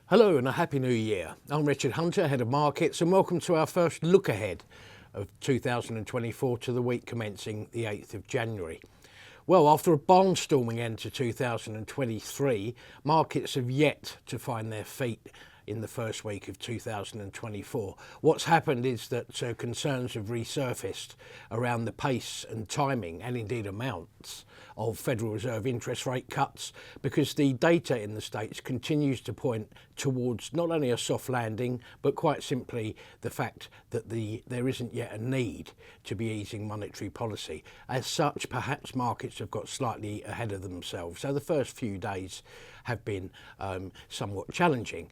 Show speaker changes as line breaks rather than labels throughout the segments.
Hello and a happy new year. I'm Richard Hunter, Head of Markets, and welcome to our first look ahead of 2024 to the week commencing the 8th of January. Well, after a barnstorming end to 2023, markets have yet to find their feet in the first week of 2024. What's happened is that concerns have resurfaced around the pace and timing and indeed amounts of Federal Reserve interest rate cuts, because the data in the States continues to point towards not only a soft landing, but quite simply the fact that there isn't yet a need to be easing monetary policy. As such, perhaps markets have got slightly ahead of themselves. So the first few days have been somewhat challenging.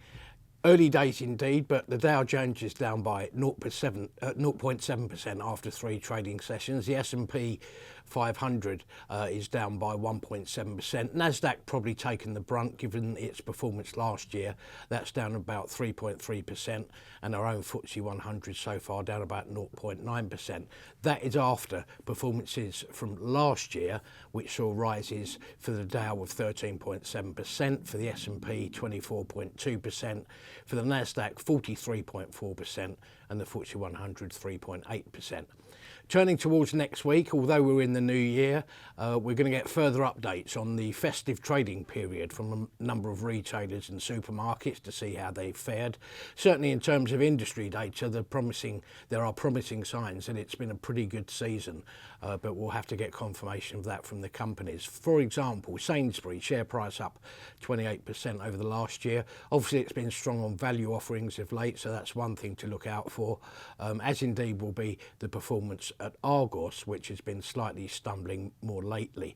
Early days indeed, but the Dow Jones is down by 0.7% after three trading sessions. The S&P 500 is down by 1.7%. Nasdaq probably taken the brunt given its performance last year. That's down about 3.3%, and our own FTSE 100 so far down about 0.9%. That is after performances from last year, which saw rises for the Dow of 13.7%, for the S&P 24.2%, for the Nasdaq 43.4%, and the FTSE 100 3.8%. Turning towards next week, although we're in the new year, we're going to get further updates on the festive trading period from a number of retailers and supermarkets to see how they've fared. Certainly in terms of industry data, there are promising signs that it's been a pretty good season, but we'll have to get confirmation of that from the companies. For example, Sainsbury share price up 28% over the last year. Obviously it's been strong on value offerings of late, so that's one thing to look out for, as indeed will be the performance at Argos, which has been slightly stumbling more lately.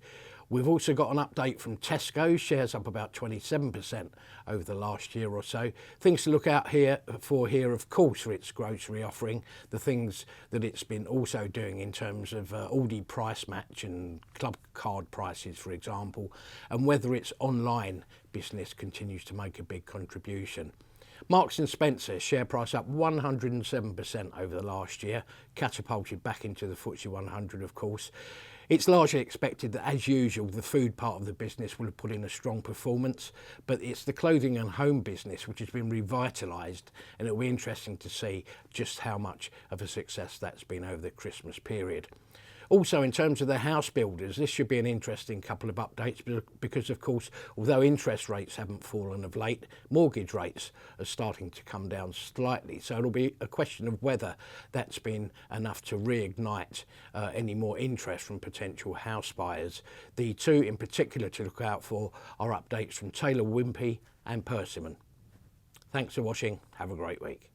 We've also got an update from Tesco, shares up about 27% over the last year or so. Things to look out for here, of course, are its grocery offering, the things that it's been also doing in terms of Aldi price match and club card prices, for example, and whether its online business continues to make a big contribution. Marks and Spencer share price up 107% over the last year, catapulted back into the FTSE 100, of course. It's largely expected that, as usual, the food part of the business will have put in a strong performance, but it's the clothing and home business which has been revitalised, and it'll be interesting to see just how much of a success that's been over the Christmas period. Also, in terms of the house builders, this should be an interesting couple of updates because, of course, although interest rates haven't fallen of late, mortgage rates are starting to come down slightly. So it'll be a question of whether that's been enough to reignite any more interest from potential house buyers. The two in particular to look out for are updates from Taylor Wimpey and Persimmon. Thanks for watching. Have a great week.